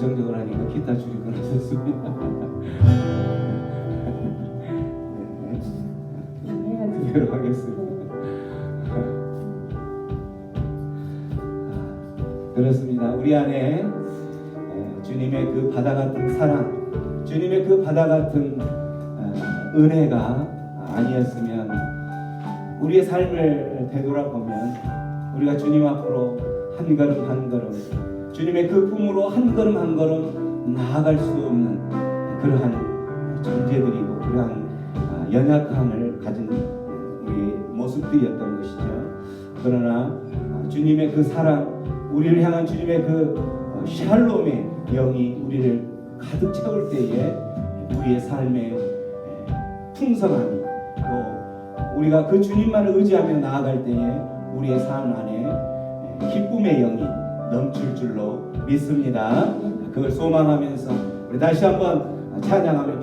열정적으로 하니까 기타 줄이 끊어졌습니다. 그대로 하겠습니다. 그렇습니다. 우리 안에 주님의 그 바다 같은 사랑, 주님의 그 바다 같은 은혜가 아니었으면 우리의 삶을 되돌아보면 우리가 주님 앞으로 한 걸음 한 걸음, 주님의 그 품으로 한 걸음 한 걸음 나아갈 수 없는 그러한 존재들이고 그러한 연약함을 가진 우리의 모습들이었던 것이죠. 그러나 주님의 그 사랑, 우리를 향한 주님의 그 샬롬의 영이 우리를 가득 채울 때에 우리의 삶의 풍성함이, 또 우리가 그 주님만을 의지하며 나아갈 때에 우리의 삶 안에 기쁨의 영이 넘칠 줄로 믿습니다. 그걸 소망하면서 우리 다시 한번 찬양하며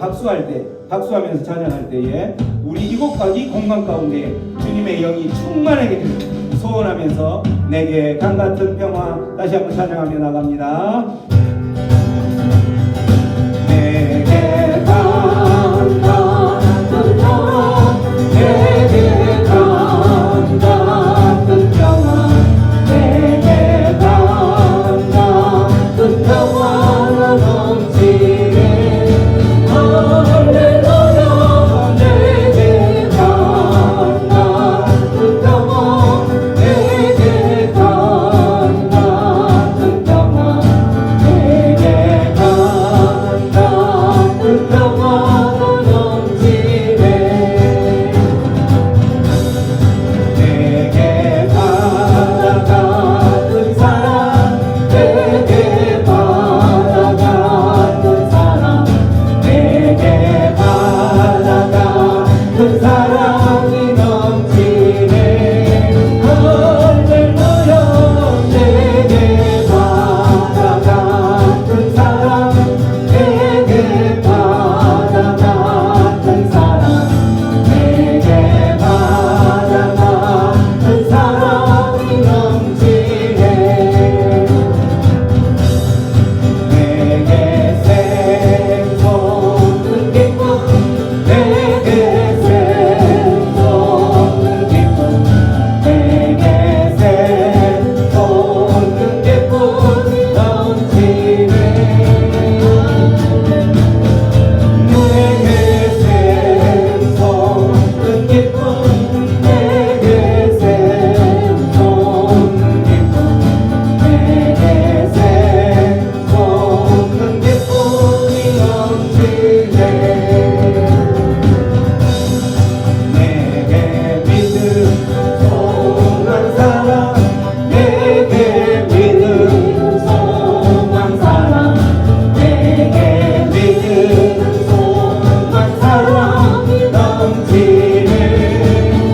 박수하면서 찬양할 때에 우리 이곳과 이 공간 가운데 주님의 영이 충만하게 되는 소원하면서 내게 강같은 평화 다시 한번 찬양하며 나갑니다. 내게 강같은 평화 내게 강같은 평화 내게 강같은 평화는 넘치네 할렐루야 내게 강같은 평화 내게 강같은 평화 내게 강같은 평화는 넘치네 내게 바다 같은 사랑 내게 바다 같은 사랑 내게 바다 같은 사랑이 넘치네 할렐루야 내게 바다 같은 사랑 내게 바다 같은 사랑 내게 바다 같은 사랑이 넘치네 내게 생솟는 기쁨 내게 생솟는 기쁨 내게 생솟는 기쁨이 넘치네 내게 생솟는 기쁨 내게 생솟는 기쁨 내게 생솟는 기쁨이 넘치네 내게 믿음 소망 사랑 내게 믿음 소망 사랑 내게 믿음 소망 사랑이 넘치네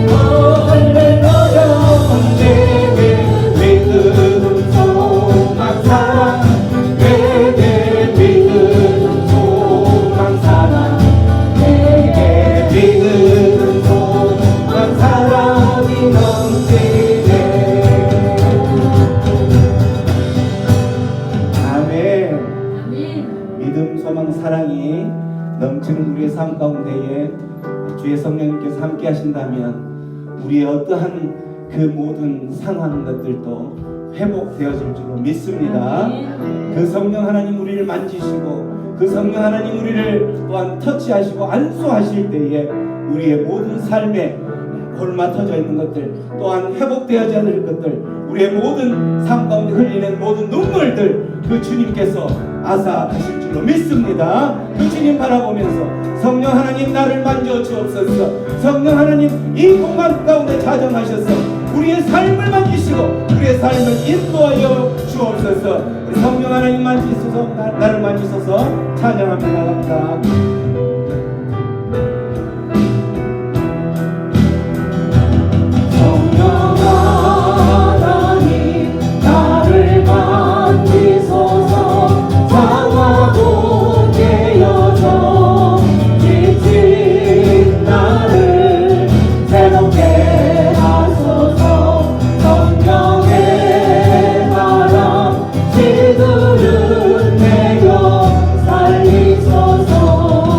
할렐루야 내게 믿음 소망 사랑 내게 믿음 소망 사랑 내게 믿음 소망 사랑이 넘치네 아멘. 믿음, 소망, 사랑이 넘치는 우리의 삶 가운데에 주의 성령님께서 함께 하신다면 우리의 어떠한 그 모든 상한 것들도 회복되어질 줄로 믿습니다. 그 성령 하나님 우리를 만지시고 그 성령 하나님 우리를 또한 터치하시고 안수하실 때에 우리의 모든 삶에 골마터져 있는 것들 또한 회복되어져야 될 것들 우리의 모든 삶 가운데 흘리는 모든 눈물들 그 주님께서 아사하실 줄로 믿습니다. 그 주님 바라보면서 성령 하나님 나를 만져 주옵소서. 성령 하나님 이 공간 가운데 자정하셔서 우리의 삶을 만지시고 우리의 삶을 인도하여 주옵소서. 우리 성령 하나님 만지소서 나를 만지소서 찬양하며 나갑니다. 살리소서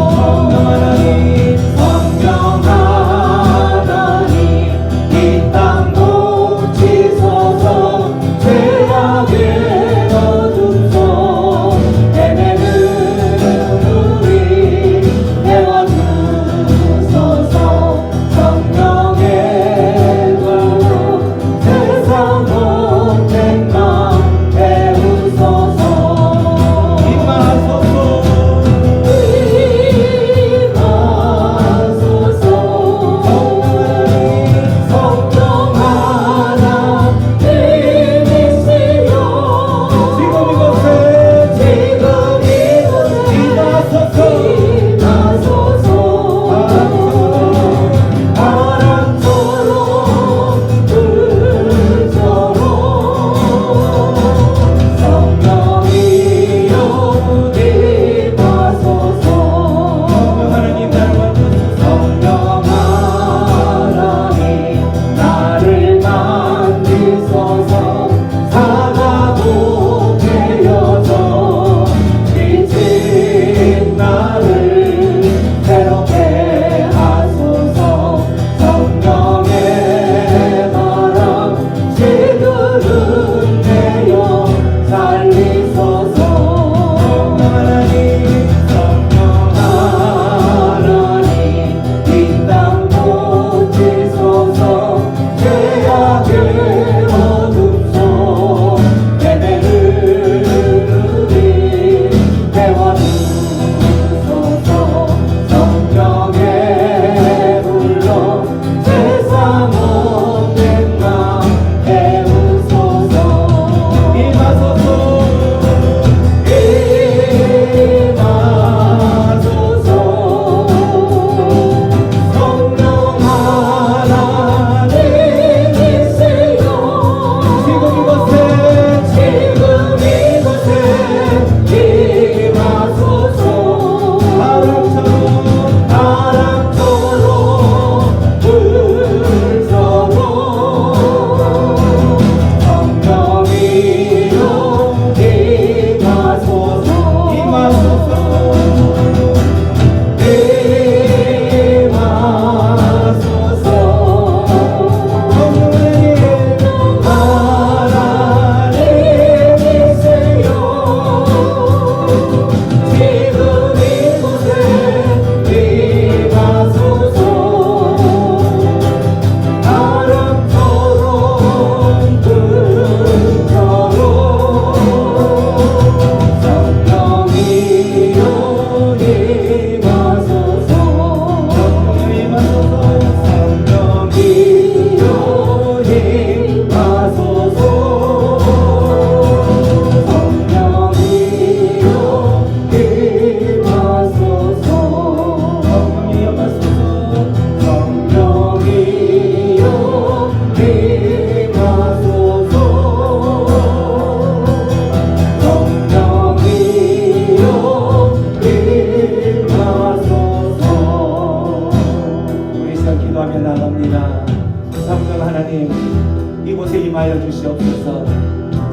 임하여 주시옵소서.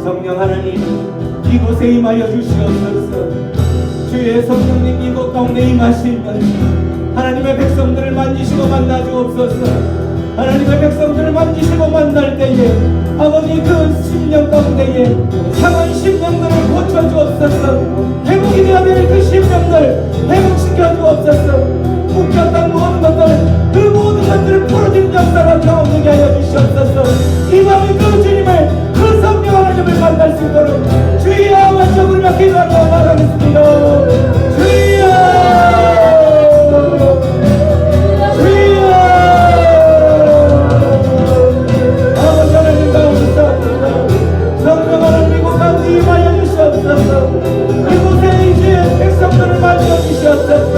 성령 하나님 이곳에 임하여 주시옵소서. 주의 성령님 이곳 가운데 임하시면 하나님의 백성들을 만지시고 만나 주옵소서. 하나님의 백성들을 만지시고 만날 때에 아버지 그 심령 가운데에 상한 심령들을 고쳐 주옵소서. 회복이 되어야 될 그 심령들 회복시켜 주옵소서. 묶였던 모든 것들 그 모든 것들을 풀어주는 역사가 경험되게 하여 주시옵소서. 이 밤에 그 주님을 그 성령 하나님을 만날 수 있도록 주여 완전을 기도하며 나가겠습니다. 주여 아버지 하나님 감사합니다. 성령 하나님 이곳 가운데 임하여 주시옵소서. 이곳에 이제 백성들을 만져 주시옵소서.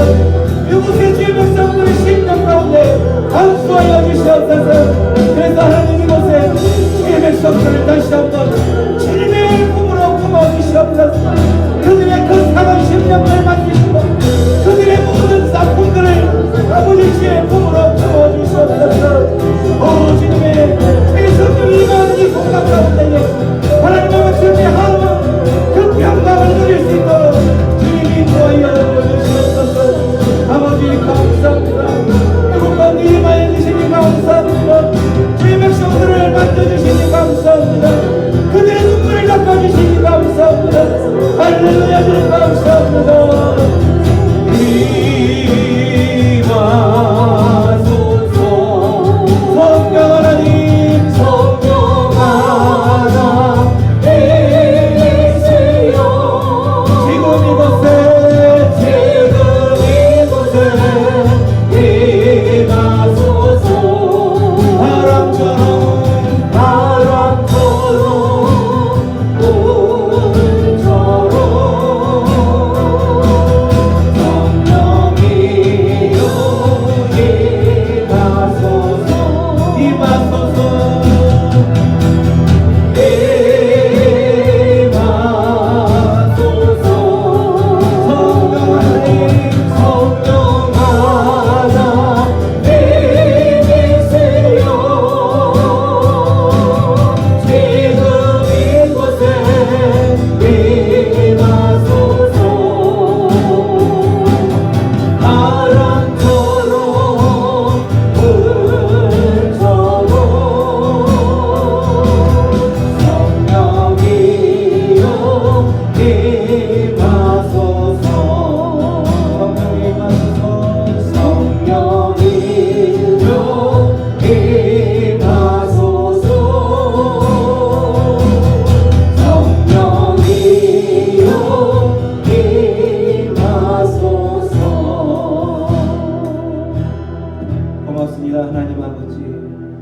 이곳에 주의 백성들의 심령 가운데 안수하여 주시옵소서. 그래서 하나님 이곳에 주의 백성들을 다시 한번 주님의 품으로 품어주시옵소서. 그들의 그 상한 심령을 만지시고 그들의 모든 아픔들을 아버지 주의 품으로 품어주시옵소서. 오 주님의 성령이 임하는 이 공간 가운데 하나님의 백성의 하루는 그 평강을 누릴 수 있도록 주님이 인도하여 주시옵소서. 아버지 감사합니다. 이곳 가운데 임하여 주시니 감사합니다. 주의 백성들을 만져주시니 감사합니다. 그들의 눈물을 닦아주시니 감사합니다. 할렐루야 주님 감사합니다. 임하소서. 성령 하나님 성령 하나 계세요. 지금 이곳에 임하소서.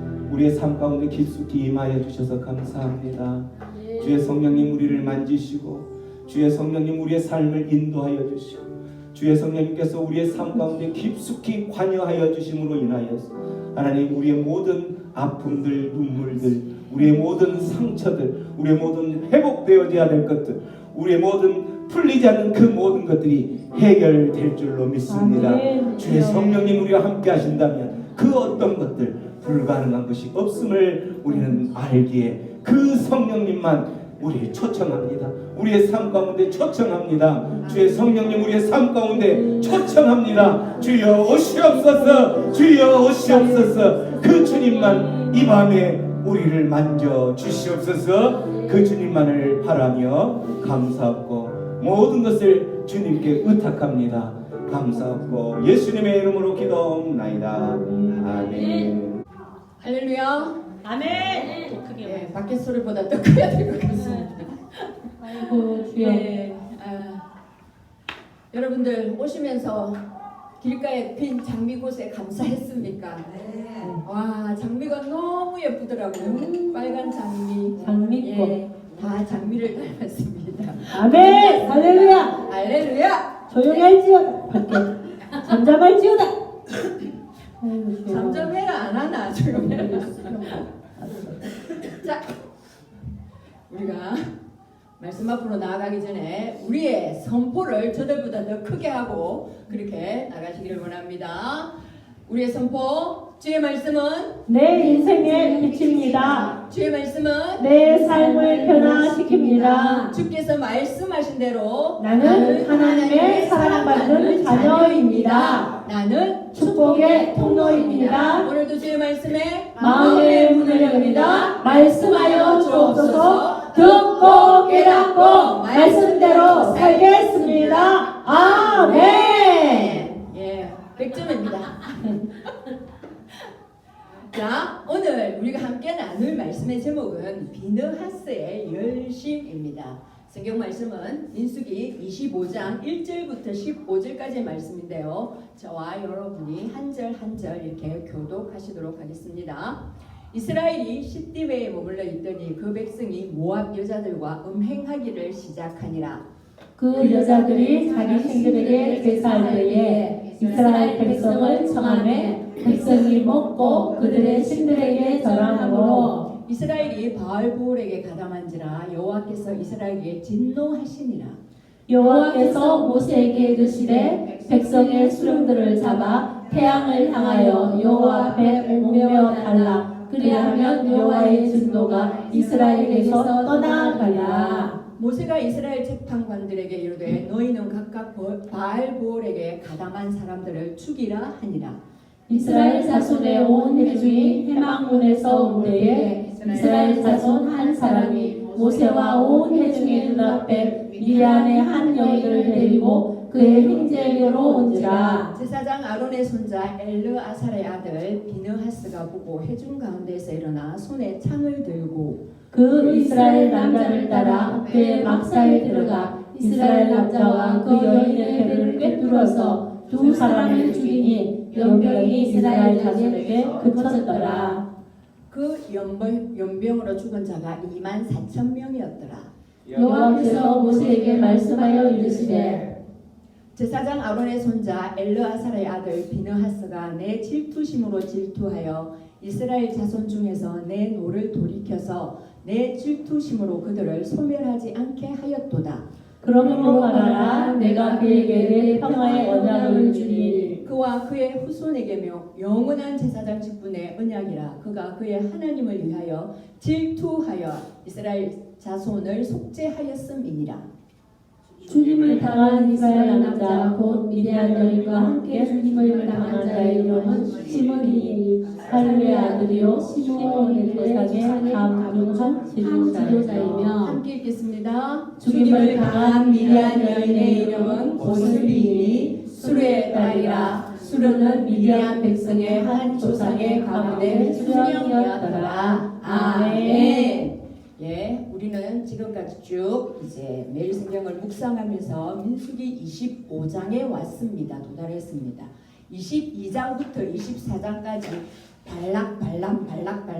바람처럼 깊숙이 임하여 주셔서 감사합니다. 주의 성령님 우리를 만지시고 주의 성령님 우리의 삶을 인도하여 주시고 주의 성령님께서 우리의 삶 가운데 깊숙이 관여하여 주심으로 인하여서 하나님 우리의 모든 아픔들, 눈물들, 우리의 모든 상처들, 우리의 모든 회복되어져야 될 것들, 우리의 모든 풀리지 않는 그 모든 것들이 해결될 줄로 믿습니다. 아멘. 주의 성령님 우리와 함께 하신다면 그 어떤 것들 불가능한 것이 없음을 우리는 알기에 그 성령님만 우리를 초청합니다. 우리의 삶 가운데 초청합니다. 주의 성령님 우리의 삶 가운데 초청합니다. 주여 오시옵소서. 주여 오시옵소서. 그 주님만 이 밤에 우리를 만져 주시옵소서. 그 주님만을 바라며 감사하고 모든 것을 주님께 의탁합니다. 감사하고 예수님의 이름으로 기도하옵나이다. 아멘. 할렐루야. 아멘. 더 크게. 네, 밖에 소리보다 더 크게 될 것 같습니다. 아이고 주여. 네, 여러분들 오시면서 길가에 핀 장미꽃에 감사했습니까? 네. 와, 장미가 너무 예쁘더라고요. 빨간 장미. 장미꽃. 예, 다 장미를 닮았습니다. 아멘. 할렐루야. 할렐루야. 조용히 할지어다. 밖에. 잠잠할지어다. 아이고, 주여. 잠잠해라 안 하나 조용해라. 자, 우리가 말씀 앞으로 나아가기 전에 우리의 선포를 저들보다 더 크게 하고 그렇게 나가시기를 원합니다. 우리의 선포, 주의 말씀은 내 인생의 빛입니다. 주의 말씀은 내 삶을 변화시킵니다. 주께서 말씀하신 대로 나는 하나님의 사랑받는 자녀입니다. 나는 축복의 통로입니다. 오늘도 주의 말씀에 마음의 문을 엽니다. 말씀하여 주옵소서. 듣고 깨닫고 말씀대로 살겠습니다. 아멘. 예, 100점입니다. 자, 오늘 우리가 함께 나눌 말씀의 제목은 비느하스의 열심입니다. 성경 말씀은 민수기 25장 1절부터 15절까지의 말씀인데요. 저와 여러분이 한 절 한 절 이렇게 교독하시도록 하겠습니다. 이스라엘이 시띠베에 머물러 있더니 그 백성이 모압 여자들과 음행하기를 시작하니라. 그 여자들이 자기 신들에게 제사할 때에 이스라엘 백성을 청하매 백성이 먹고 그들의 신들에게 절함으로 이스라엘이 바알볼에게 가담한지라 여호와께서 이스라엘에게 진노하시니라. 여호와께서 모세에게 이르시되 백성의 수령들을 잡아 태양을 향하여 여호와 앞에 옮겨 달라. 그리하면 여호와의 진노가 이스라엘에게서 떠나가리라. 모세가 이스라엘 재판관들에게 이르되 너희는 각각 바알볼에게 가담한 사람들을 죽이라 하니라. 이스라엘 자손의 온 회중이 해망문에서 올 때에 이스라엘 자손 한 사람이 모세와 온 회중의 눈앞에 미디안의 한 여인을 데리고 그의 형제에게로 온지라. 제사장 아론의 손자 엘르아살의 아들 비느하스가 보고 회중 가운데서 일어나 손에 창을 들고 그 이스라엘 남자를 따라 그의 막사에 들어가 이스라엘 남자와 그 여인의 배를 꿰뚫어서 두 사람을 죽이니 연병이 이스라엘 자손에게 그쳤더라. 그 연병으로 죽은 자가 24,000명이었더라. 여호와께서 모세에게 말씀하여 이르시되 제사장 아론의 손자 엘르아살의 아들 비느하스가 내 질투심으로 질투하여 이스라엘 자손 중에서 내 노를 돌이켜서 내 질투심으로 그들을 소멸하지 않게 하였도다. 그러므로 말하라. 내가 그에게 내 평화의 언약을 주니 그와 그의 후손에게 영원한 제사장 직분의 언약이라. 그가 그의 하나님을 위하여 질투하여 이스라엘 자손을 속죄하였음이니라. 죽임을 당한 이스라엘 남자 곧 미디안 여인과 함께 죽임을 당한 자의 이름은 시므이니 살루의 아들이요 시므온의 조상의 감중한 지도자이며 함께 읽겠습니다. 죽임을 당한 미디안 여인의 이름은 고슬비니 수르의 딸이라. 수르는 미디안 백성의 한 조상의 가문의 수령이었더라. 아멘. 예, 우리는 지금까지 쭉 이제 매일 성경을 묵상하면서 민수기 25장에 왔습니다. 도달했습니다. 22장부터 24장까지 발락 하다가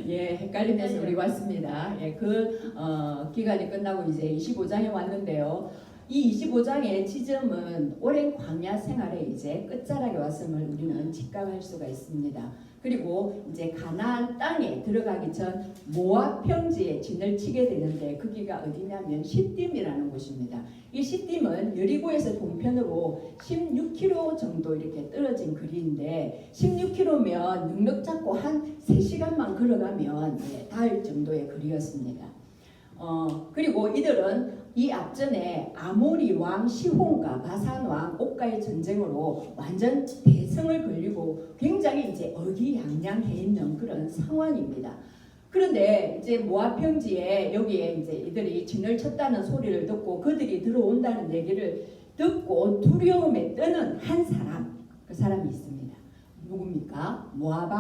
예, 헷갈리면서 우리 왔습니다. 예, 그 기간이 끝나고 이제 25장에 왔는데요. 이 25장의 지점은 오랜 광야 생활에 이제 끝자락에 왔음을 우리는 직감할 수가 있습니다. 그리고 이제 가나안 땅에 들어가기 전 모압 평지에 진을 치게 되는데 거기가 어디냐면 시딤이라는 곳입니다. 이 시딤은 여리고에서 동편으로 16km 정도 이렇게 떨어진 거리인데 16km면 넉넉 잡고 한 3시간만 걸어가면 닿을 정도의 거리였습니다. 그리고 이들은 이 앞전에 아모리 왕 시혼과 바산 왕 옥과의 전쟁으로 완전 대성을 걸리고 굉장히 이제 어기양양해 있는 그런 상황입니다. 그런데 이제 모압 평지에 여기에 이제 이들이 진을 쳤다는 소리를 듣고 그들이 들어온다는 얘기를 듣고 두려움에 떠는 한 사람, 그 사람이 있습니다. 누굽니까? 모압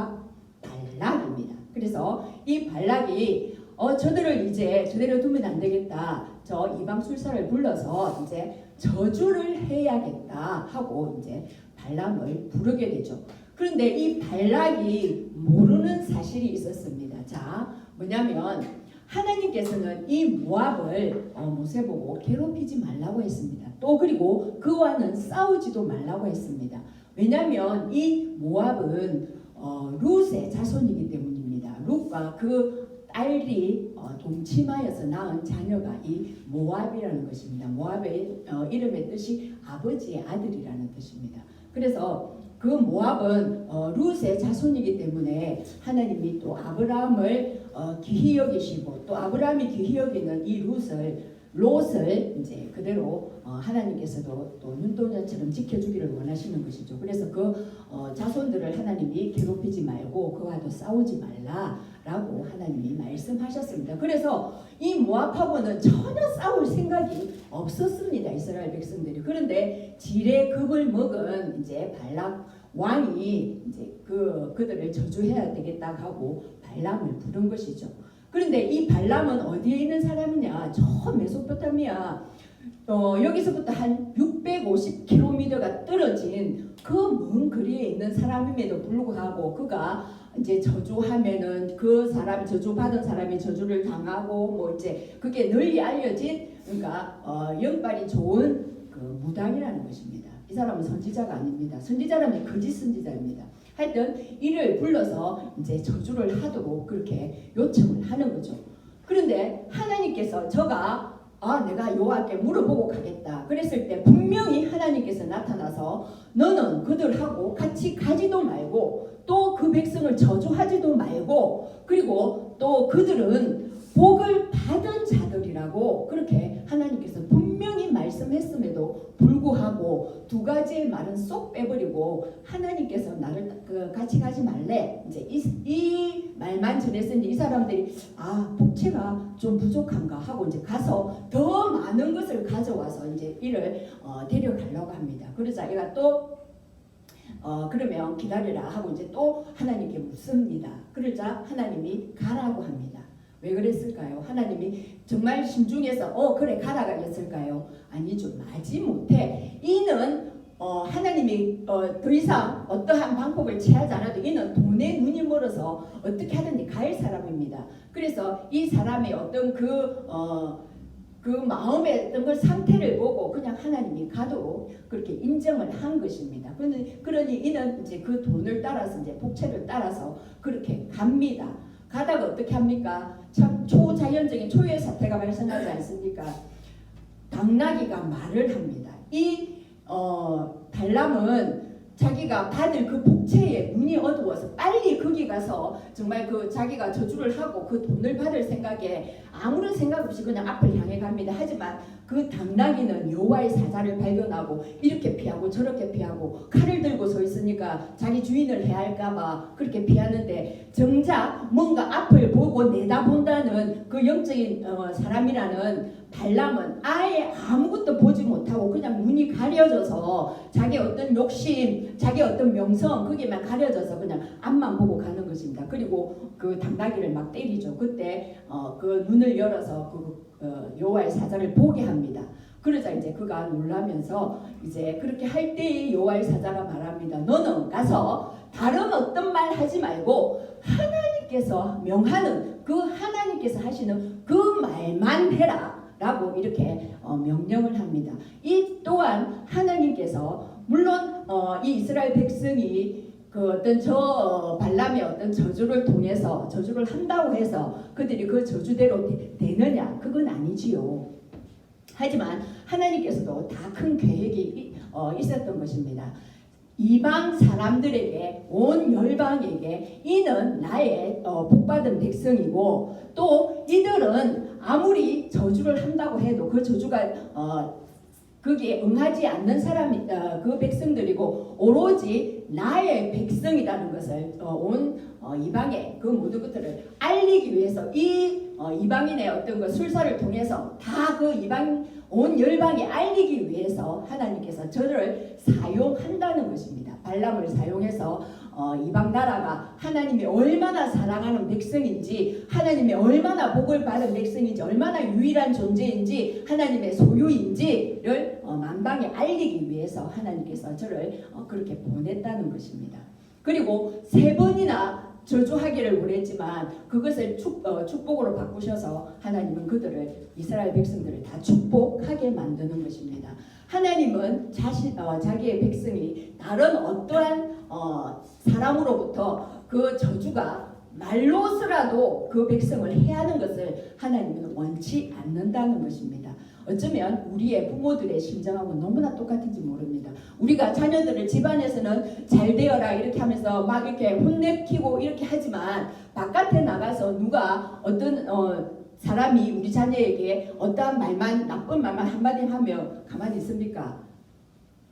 발락입니다. 그래서 이 발락이 저들을 이제 저대로 두면 안 되겠다. 저 이방 술사를 불러서 이제 저주를 해야겠다 하고 이제 발람을 부르게 되죠. 그런데 이 발락이 모르는 사실이 있었습니다. 자, 뭐냐면 하나님께서는 이 모압을 모세 보고 괴롭히지 말라고 했습니다. 또 그리고 그와는 싸우지도 말라고 했습니다. 왜냐하면 이 모압은 룻의 자손이기 때문입니다. 룻과 그 딸이 동침하여서 낳은 자녀가 이 모압이라는 것입니다. 모압의 이름의 뜻이 아버지의 아들이라는 뜻입니다. 그래서 그 모압은 룻의 자손이기 때문에 하나님이 또 아브라함을 기히 여기시고 또 아브라함이 기히 여기는 이 롯을 이제 그대로 하나님께서도 또 눈동자처럼 지켜주기를 원하시는 것이죠. 그래서 그 자손들을 하나님이 괴롭히지 말고 그와도 싸우지 말라라고 하나님이 말씀하셨습니다. 그래서 이 모압하고는 전혀 싸울 생각이 없었습니다. 이스라엘 백성들이. 그런데 지레 급을 먹은 이제 발락 왕이 이제 그들을 저주해야 되겠다 하고 발람을 부른 것이죠. 그런데 이 발람은 어디에 있는 사람이냐? 저 메소포타미아 여기서부터 한 650km가 떨어진 그 먼 거리에 있는 사람임에도 불구하고 그가 이제 저주하면은 그 사람 저주받은 사람이 저주를 당하고 뭐 이제 그게 널리 알려진 그러니까 영빨이 좋은 그 무당이라는 것입니다. 이 사람은 선지자가 아닙니다. 선지자라면 거짓 선지자입니다. 하여튼 이를 불러서 이제 저주를 하도록 그렇게 요청을 하는 거죠. 그런데 하나님께서 저가 내가 여호와께 물어보고 가겠다 그랬을 때 분명히 하나님께서 나타나서 너는 그들하고 같이 가지도 말고 또 그 백성을 저주하지도 말고 그리고 또 그들은 복을 받은 자들이라고 그렇게 하나님께서 분명히 말씀했음에도 불구하고 두 가지의 말은 쏙 빼버리고 하나님께서 나를 같이 가지 말래 이제 이 말만 전했으니 이 사람들이 복채가 좀 부족한가 하고 이제 가서 더 많은 것을 가져와서 이제 이를 데려가려고 합니다. 그러자 얘가 또 그러면 기다리라 하고 이제 또 하나님께 묻습니다. 그러자 하나님이 가라고 합니다. 왜 그랬을까요? 하나님이 정말 심중에서 그래 가라가 했을까요? 아니죠. 마지못해 이는 하나님이 더 이상 어떠한 방법을 취하지 않아도 이는 돈에 눈이 멀어서 어떻게 하든지 갈 사람입니다. 그래서 이 사람의 어떤 그 마음의 어떤 그 상태를 보고 그냥 하나님이 가도록 그렇게 인정을 한 것입니다. 그러니 이는 이제 그 돈을 따라서 이제 복채를 따라서 그렇게 갑니다. 가다가 어떻게 합니까? 참 초자연적인 초유의 사태가 발생하지 않습니까? 당나귀가 말을 합니다. 이 발람은 자기가 받을 그 복채에 눈이 어두워서 빨리 거기 가서 정말 그 자기가 저주를 하고 그 돈을 받을 생각에 아무런 생각 없이 그냥 앞을 향해 갑니다. 하지만 그 당나귀는 여호와의 사자를 발견하고 이렇게 피하고 저렇게 피하고 칼을 들고 서 있으니까 자기 주인을 해할까봐 그렇게 피하는데 정작 뭔가 앞을 보고 내다본다는 그 영적인 사람이라는 발람은 아예 아무것도 보지 못하고 그냥 눈이 가려져서 자기 어떤 욕심, 자기 어떤 명성 거기에만 가려져서 그냥 앞만 보고 가는 것입니다. 그리고 그 당나귀를 막 때리죠. 그때 그 눈을 열어서 여호와의 사자를 보게 합니다. 그러자 이제 그가 놀라면서 이제 그렇게 할 때에 여호와의 사자가 말합니다. 너는 가서 다른 어떤 말 하지 말고 하나님께서 명하는 그 하나님께서 하시는 그 말만 해라. 라고 이렇게 명령을 합니다. 이 또한 하나님께서 물론 이 이스라엘 백성이 그 어떤 발람의 어떤 저주를 통해서 저주를 한다고 해서 그들이 그 저주대로 되느냐 그건 아니지요. 하지만 하나님께서도 다 큰 계획이 있었던 것입니다. 이방 사람들에게 온 열방에게 이는 나의 복받은 백성이고 또 이들은 아무리 저주를 한다고 해도 그 저주가 거기에 응하지 않는 사람이 그 백성들이고 오로지 나의 백성이라는 것을 온 이방의 그 모든 것들을 알리기 위해서 이 이방인의 어떤 그 술사를 통해서 다 그 이방 온 열방에 알리기 위해서 하나님께서 저를 사용한다는 것입니다. 발람을 사용해서 이방 나라가 하나님이 얼마나 사랑하는 백성인지 하나님이 얼마나 복을 받은 백성인지 얼마나 유일한 존재인지 하나님의 소유인지를 만방에 알리기 위해서 하나님께서 저를 그렇게 보냈다는 것입니다. 그리고 3번이나 저주하기를 원했지만 그것을 축복으로 바꾸셔서 하나님은 그들을 이스라엘 백성들을 다 축복하게 만드는 것입니다. 하나님은 자기의 백성이 다른 어떠한 사람으로부터 그 저주가 말로서라도 그 백성을 해하는 것을 하나님은 원치 않는다는 것입니다. 어쩌면 우리의 부모들의 심정하고 너무나 똑같은지 모릅니다. 우리가 자녀들을 집안에서는 잘 되어라 이렇게 하면서 막 이렇게 혼내키고 이렇게 하지만 바깥에 나가서 누가 어떤 사람이 우리 자녀에게 어떠한 말만 나쁜 말만 한마디 하면 가만히 있습니까?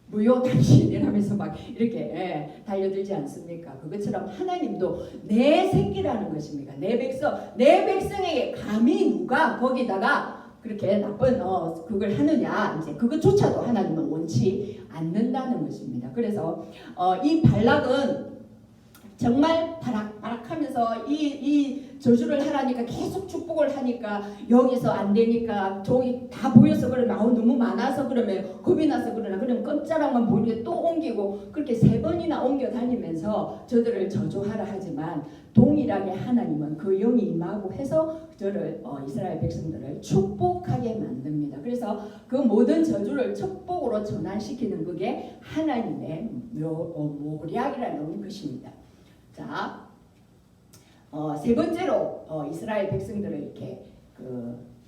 뭐요 당신 이러면서 막 이렇게 달려들지 않습니까? 그것처럼 하나님도 내 새끼라는 것입니다. 내 백성에게 감히 누가 거기다가 그렇게 나쁜 그걸 하느냐, 이제 그것조차도 하나님은 원치 않는다는 것입니다. 그래서 이 발락은 정말 바락바락하면서 이 저주를 하라니까 계속 축복을 하니까 여기서 안 되니까 종이 다 보여서 그러면 너무 많아서 그러면 겁이 나서 그러면 깜짝만 보이게 또 옮기고 그렇게 3번이나 옮겨 다니면서 저들을 저주하라 하지만 동일하게 하나님은 그 영이 임하고 해서 저를 이스라엘 백성들을 축복하게 만듭니다. 그래서 그 모든 저주를 축복으로 전환시키는 그게 하나님의 모략이라는 것입니다. 자, 3번째로 이스라엘 백성들을 이렇게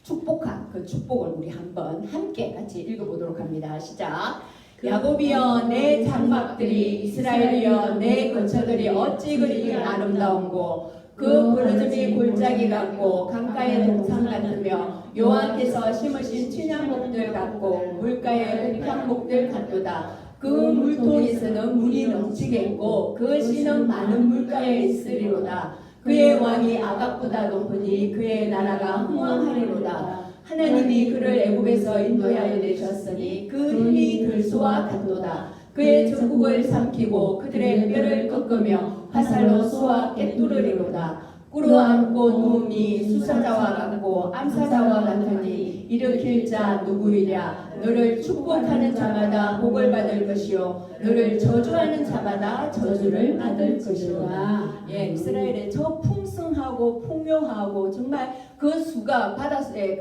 축복한 그 축복을 우리 한번 함께 같이 읽어보도록 합니다. 시작. 야곱이여 내 장막들이 이스라엘이여 내 거처들이 어찌 그리 아름다운고 그 부르짖음이 골짜기 같고 강가의 동산 같으며 여호와께서 심으신 취향목들 같고 물가의 흑향목들 같도다. 그 물통에서는 물이 넘치겠고 그 씨는 많은 물가에 있으리로다. 그의 왕이 아각보다 높으니 그의 나라가 흥왕하리로다. 하나님이 그를 애굽에서 인도하여 내셨으니 그 힘이 들소와 같도다. 그의 전국을 삼키고 그들의 뼈를 꺾으며 화살로 쏘아 깨뚫으리로다. 꿇어앉고 누움이 수사자와 같고 암사자와 같으니 일으킬 자 누구이랴. 너를 축복하는 자마다 복을 받을 것이요 너를 저주하는 자마다 저주를 받을 것이로다. 예, 이스라엘의 저 풍성하고 풍요하고 정말 그 수가 바다의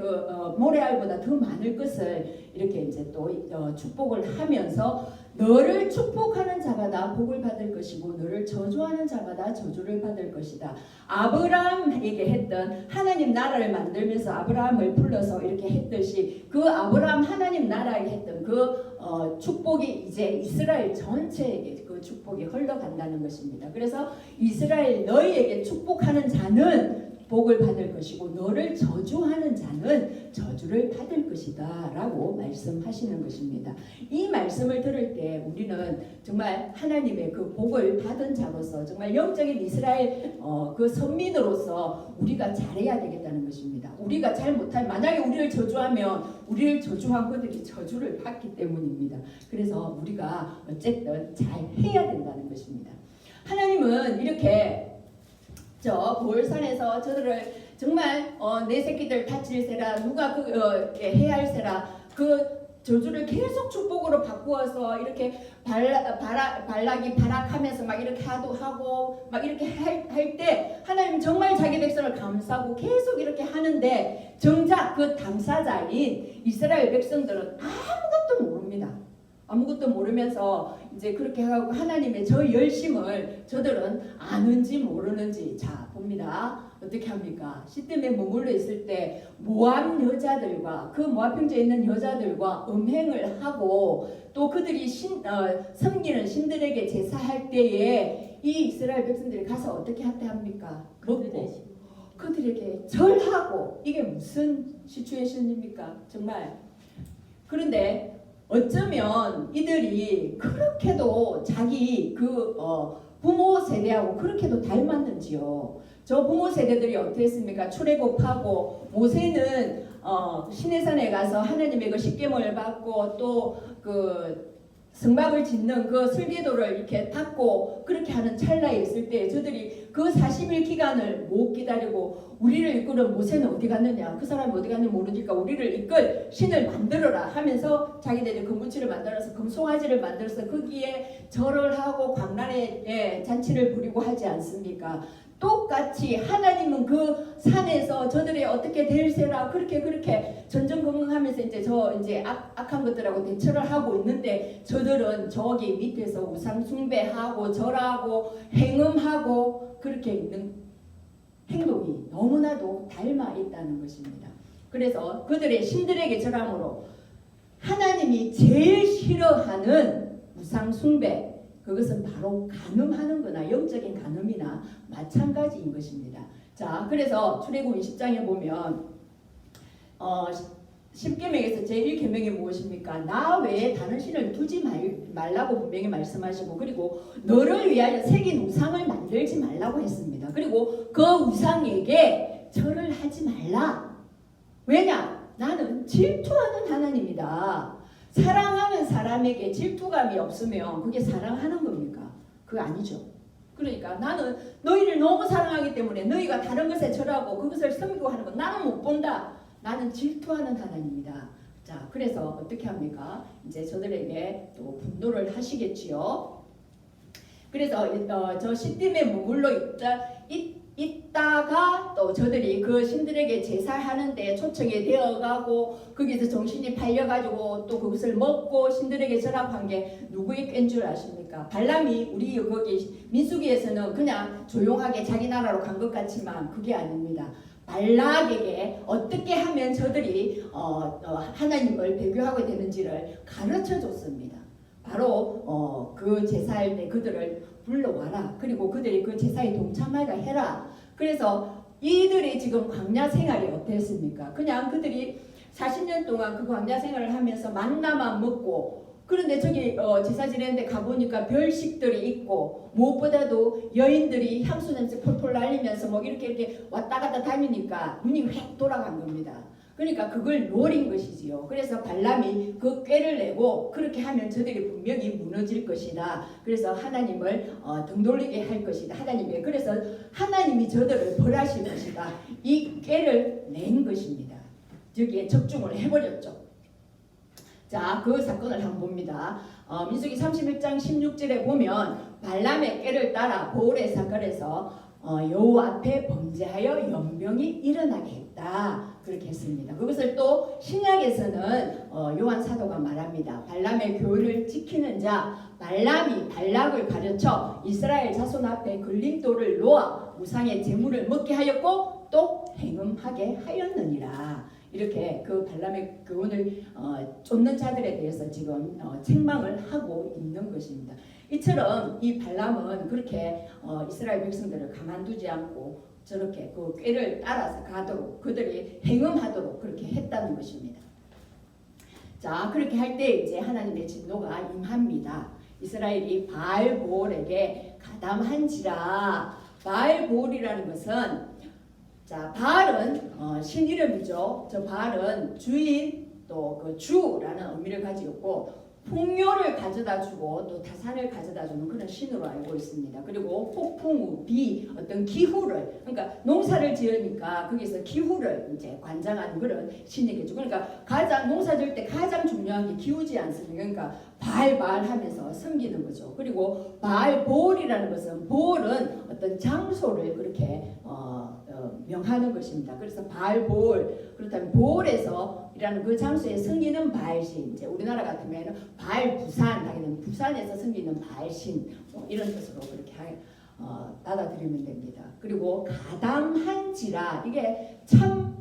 모래알보다 더 많을 것을 이렇게 이제 또 축복을 하면서 너를 축복하는 자마다 복을 받을 것이고 너를 저주하는 자마다 저주를 받을 것이다. 아브라함에게 했던 하나님 나라를 만들면서 아브라함을 불러서 이렇게 했듯이 그 아브라함 하나님 나라에 했던 그 축복이 이제 이스라엘 전체에게 그 축복이 흘러간다는 것입니다. 그래서 이스라엘 너희에게 축복하는 자는 복을 받을 것이고 너를 저주하는 자는 저주를 받을 것이다 라고 말씀하시는 것입니다. 이 말씀을 들을 때 우리는 정말 하나님의 그 복을 받은 자로서 정말 영적인 이스라엘 그 선민으로서 우리가 잘해야 되겠다는 것입니다. 우리가 잘 못할 만약에 우리를 저주하면 우리를 저주한 그들이 저주를 받기 때문입니다. 그래서 우리가 어쨌든 잘 해야 된다는 것입니다. 하나님은 이렇게 저 볼산에서 저들을 정말 내 새끼들 다칠세라 누가 해야 할세라 그 저주를 계속 축복으로 바꾸어서 이렇게 발락이 발악하면서 막 이렇게 하고 막 이렇게 할 때 하나님 정말 자기 백성을 감싸고 계속 이렇게 하는데 정작 그 당사자인 이스라엘 백성들은 아무것도 모릅니다. 아무것도 모르면서 이제 그렇게 하고 하나님의 저 열심을 저들은 아는지 모르는지 자 봅니다. 어떻게 합니까? 시딤에 머물러 있을 때 모압 여자들과 그 모압 형제에 있는 여자들과 음행을 하고 또 그들이 섬기는 신들에게 제사할 때에 이 이스라엘 백성들이 가서 어떻게 합니까? 먹고 그들에게 절하고 이게 무슨 시츄에이션입니까? 정말 그런데 어쩌면 이들이 그렇게도 자기 부모 세대하고 그렇게도 닮았는지요. 저 부모 세대들이 어떻게 했습니까? 출애굽하고 모세는 시내산에 가서 하나님의 그 십계명을 받고 또 그 성막을 짓는 그 설계도를 이렇게 닫고 그렇게 하는 찰나에 있을 때 저들이 그 40일 기간을 못 기다리고 우리를 이끄는 모세는 어디 갔느냐 그 사람이 어디 갔는지 모르니까 우리를 이끌 신을 만들어라 하면서 자기들이 금붙이를 만들어서 금송아지를 만들어서 거기에 절을 하고 광란의 잔치를 부리고 하지 않습니까? 똑같이 하나님은 그 산에서 저들이 어떻게 될세라 그렇게 전전긍긍하면서 이제 악한 것들하고 대처를 하고 있는데 저들은 저기 밑에서 우상 숭배하고 절하고 행음하고 그렇게 있는 행동이 너무나도 닮아 있다는 것입니다. 그래서 그들의 신들에게 절함으로 하나님이 제일 싫어하는 우상 숭배, 그것은 바로 간음하는 거나 영적인 간음이나 마찬가지인 것입니다. 자, 그래서 출애굽 20장에 보면 10계명에서 제1계명이 무엇입니까? 나 외에 다른 신을 두지 말라고 분명히 말씀하시고, 그리고 너를 위하여 새긴 우상을 만들지 말라고 했습니다. 그리고 그 우상에게 절을 하지 말라. 왜냐? 나는 질투하는 하나님이다. 사랑하는 사람에게 질투감이 없으면 그게 사랑하는 겁니까? 그거 아니죠. 그러니까 나는 너희를 너무 사랑하기 때문에 너희가 다른 것에 절하고 그것을 섬기고 하는 건 나는 못 본다. 나는 질투하는 하나님이다. 자, 그래서 어떻게 합니까? 이제 저들에게 또 분노를 하시겠지요. 그래서 저 시딤에 머물러 있다가 또 저들이 그 신들에게 제사하는데 초청이 되어가고 거기서 정신이 팔려가지고 또 그것을 먹고 신들에게 절합한 게 누구의 꾀인 줄 아십니까? 발람이 우리 거기 민수기에서는 그냥 조용하게 자기 나라로 간 것 같지만 그게 아닙니다. 발락에게 어떻게 하면 저들이 하나님을 배교하게 되는지를 가르쳐 줬습니다. 바로 그 제사할 때 그들을 불러와라. 그리고 그들이 그 제사에 동참하게 해라. 그래서 이들이 지금 광야 생활이 어땠습니까? 그냥 그들이 40년 동안 그 광야 생활을 하면서 만나만 먹고, 그런데 저기 제사 지내는데 가보니까 별식들이 있고 무엇보다도 여인들이 향수 냄새 폴폴 날리면서 뭐 이렇게 왔다 갔다 다니니까 눈이 휙 돌아간 겁니다. 그러니까 그걸 노린 것이지요. 그래서 발람이 그 꾀를 내고 그렇게 하면 저들이 분명히 무너질 것이다. 그래서 하나님을 등 돌리게 할 것이다. 그래서 하나님이 저들을 벌하실 것이다. 이 꾀를 낸 것입니다. 여기에 적중을 해버렸죠. 자, 그 사건을 한번 봅니다. 민수기 31장 16절에 보면 발람의 꾀를 따라 보울의 사건에서 여호와 앞에 범죄하여 연병이 일어나게 했다. 그렇게 했습니다. 그것을 또 신약에서는 요한 사도가 말합니다. 발람의 교훈을 지키는 자 발람이 발락을 가르쳐 이스라엘 자손 앞에 걸림돌을 놓아 우상의 제물을 먹게 하였고 또 행음하게 하였느니라. 이렇게 그 발람의 교훈을 쫓는 자들에 대해서 지금 책망을 하고 있는 것입니다. 이처럼 이 발람은 그렇게 이스라엘 백성들을 가만두지 않고 저렇게 그 꾀를 따라서 가도록 그들이 행음하도록 그렇게 했다는 것입니다. 자, 그렇게 할 때 이제 하나님의 진노가 임합니다. 이스라엘이 바알보올에게 가담한지라. 바알보올이라는 것은, 자, 바알은 신 이름이죠. 저 바알은 주인 또 그 주라는 의미를 가지고 있고 풍요를 가져다 주고 또 다산을 가져다 주는 그런 신으로 알고 있습니다. 그리고 폭풍우, 비, 어떤 기후를, 그러니까 농사를 지으니까 거기서 기후를 이제 관장하는 그런 신이겠죠. 그러니까 가장 농사 지을 때 가장 중요한 게 기후지 않습니까? 그러니까 바알 하면서 섬기는 거죠. 그리고 바알보올이라는 것은, 보올은 어떤 장소를 그렇게 명하는 것입니다. 그래서 바알보올, 그렇다면 보올에서 이라는 그 장소에 섬기는 바알신, 이제 우리나라 같으면 바알부산 하게 되면 부산에서 섬기는 바알신, 이런 뜻으로 그렇게 받아들이면 됩니다. 그리고 가담한지라, 이게 참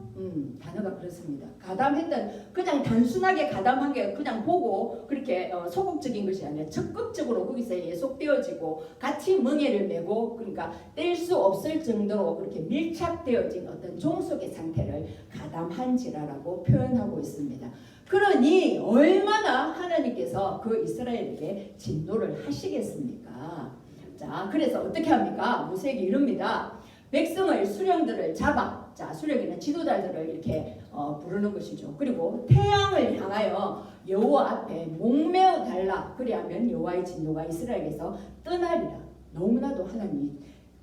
단어가 그렇습니다. 가담했던, 그냥 단순하게 가담한 게 그냥 보고 그렇게 소극적인 것이 아니라 적극적으로 거기서 예속되어지고 같이 멍에를 메고, 그러니까 뗄 수 없을 정도로 그렇게 밀착되어진 어떤 종속의 상태를 가담한지라라고 표현하고 있습니다. 그러니 얼마나 하나님께서 그 이스라엘에게 진노를 하시겠습니까? 자, 그래서 어떻게 합니까? 모세에게 이릅니다. 백성의 수령들을 잡아. 자, 수령이나 지도자들을 이렇게 부르는 것이죠. 그리고 태양을 향하여 여호와 앞에 목매어 달라. 그리하면 여호와의 진노가 이스라엘에서 떠나리라. 너무나도 하나님이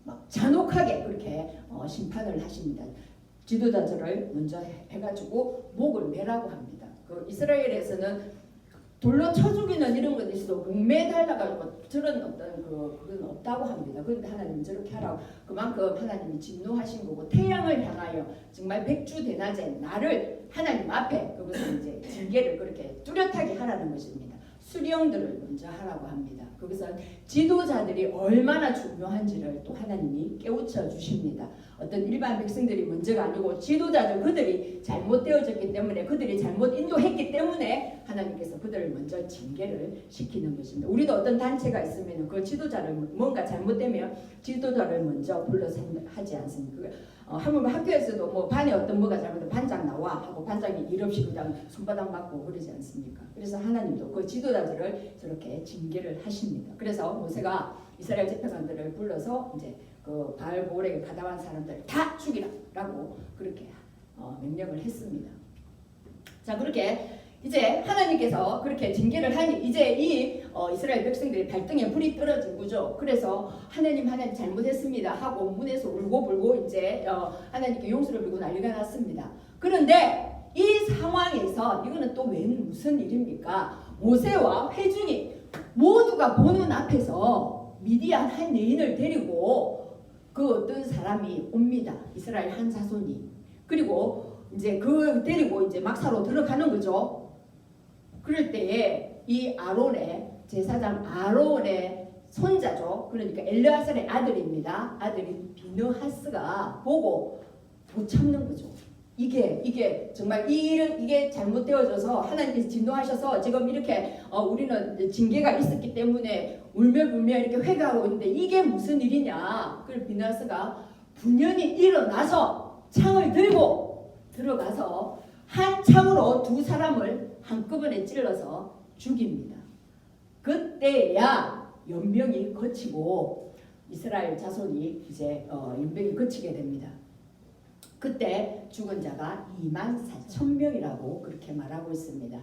막 잔혹하게 그렇게 심판을 하십니다. 지도자들을 먼저 해가지고 목을 매라고 합니다. 그 이스라엘에서는 돌로 쳐 죽이는 이런 것이 있어도 목매달라가지고 저런 어떤 그건 없다고 합니다. 그런데 하나님은 저렇게 하라고, 그만큼 하나님이 진노하신 거고, 태양을 향하여 정말 백주대낮에 나를 하나님 앞에 그것을 이제 징계를 그렇게 뚜렷하게 하라는 것입니다. 수령들을 먼저 하라고 합니다. 거기서 지도자들이 얼마나 중요한지를 또 하나님이 깨우쳐 주십니다. 어떤 일반 백성들이 문제가 아니고 지도자들 그들이 잘못되어졌기 때문에 그들이 잘못 인도했기 때문에 하나님께서 그들을 먼저 징계를 시키는 것입니다. 우리도 어떤 단체가 있으면 그 지도자를 뭔가 잘못되면 지도자를 먼저 불러서 하지 않습니까? 하물며 학교에서도 뭐 반에 어떤 뭐가 잘못되면 반장 나와 하고 반장이 일 없이 그냥 손바닥 맞고 그러지 않습니까? 그래서 하나님도 그 지도자들을 저렇게 징계를 하십니다. 그래서 모세가 이스라엘 재판관들을 불러서 이제 그 바알 보렉에 가담한 사람들 다 죽이라라고 그렇게 명령을 했습니다. 자, 그렇게 이제 하나님께서 그렇게 징계를 하니 이제 이 이스라엘 백성들이 발등에 불이 떨어진 거죠. 그래서 하나님 잘못했습니다 하고 문에서 울고불고 이제 하나님께 용서를 빌고 난리가 났습니다. 그런데 이 상황에서 이거는 또 웬 무슨 일입니까? 모세와 회중이 모두가 보는 앞에서 미디안 한 여인을 데리고 그 어떤 사람이 옵니다. 이스라엘 한 자손이. 그리고 이제 그 데리고 이제 막사로 들어가는 거죠. 그럴 때에 이 아론의 제사장 아론의 손자죠. 그러니까 엘르아살의 아들입니다. 아들이 비느하스가 보고 못 참는 거죠. 이게 정말 이게 잘못되어져서 하나님께서 진노하셔서 지금 이렇게 우리는 징계가 있었기 때문에 울며불며 이렇게 회개하고 있는데 이게 무슨 일이냐. 그래서 비느하스가 분연히 일어나서 창을 들고 들어가서 한 창으로 두 사람을 한꺼번에 찔러서 죽입니다. 그때야 연병이 거치고 이스라엘 자손이 이제 연병이 거치게 됩니다. 그때 죽은 자가 24,000명이라고 그렇게 말하고 있습니다.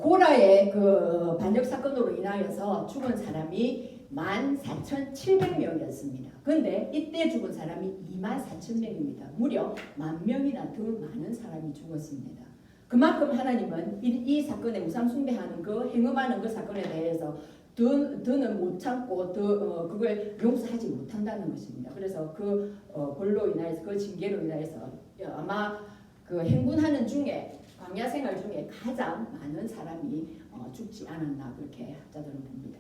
고라의 그 반역 사건으로 인하여서 죽은 사람이 14,700명이었습니다. 그런데 이때 죽은 사람이 24,000명입니다. 무려 10,000명이나 더 많은 사람이 죽었습니다. 그만큼 하나님은 이 사건에 우상 숭배하는 그 행음하는 그 사건에 대해서 더는 못 참고 그걸 용서하지 못한다는 것입니다. 그래서 그 벌로 인하여서 그 징계로 인하여서 아마 그 행군하는 중에 광야 생활 중에 가장 많은 사람이 죽지 않았나 그렇게 학자들은 봅니다.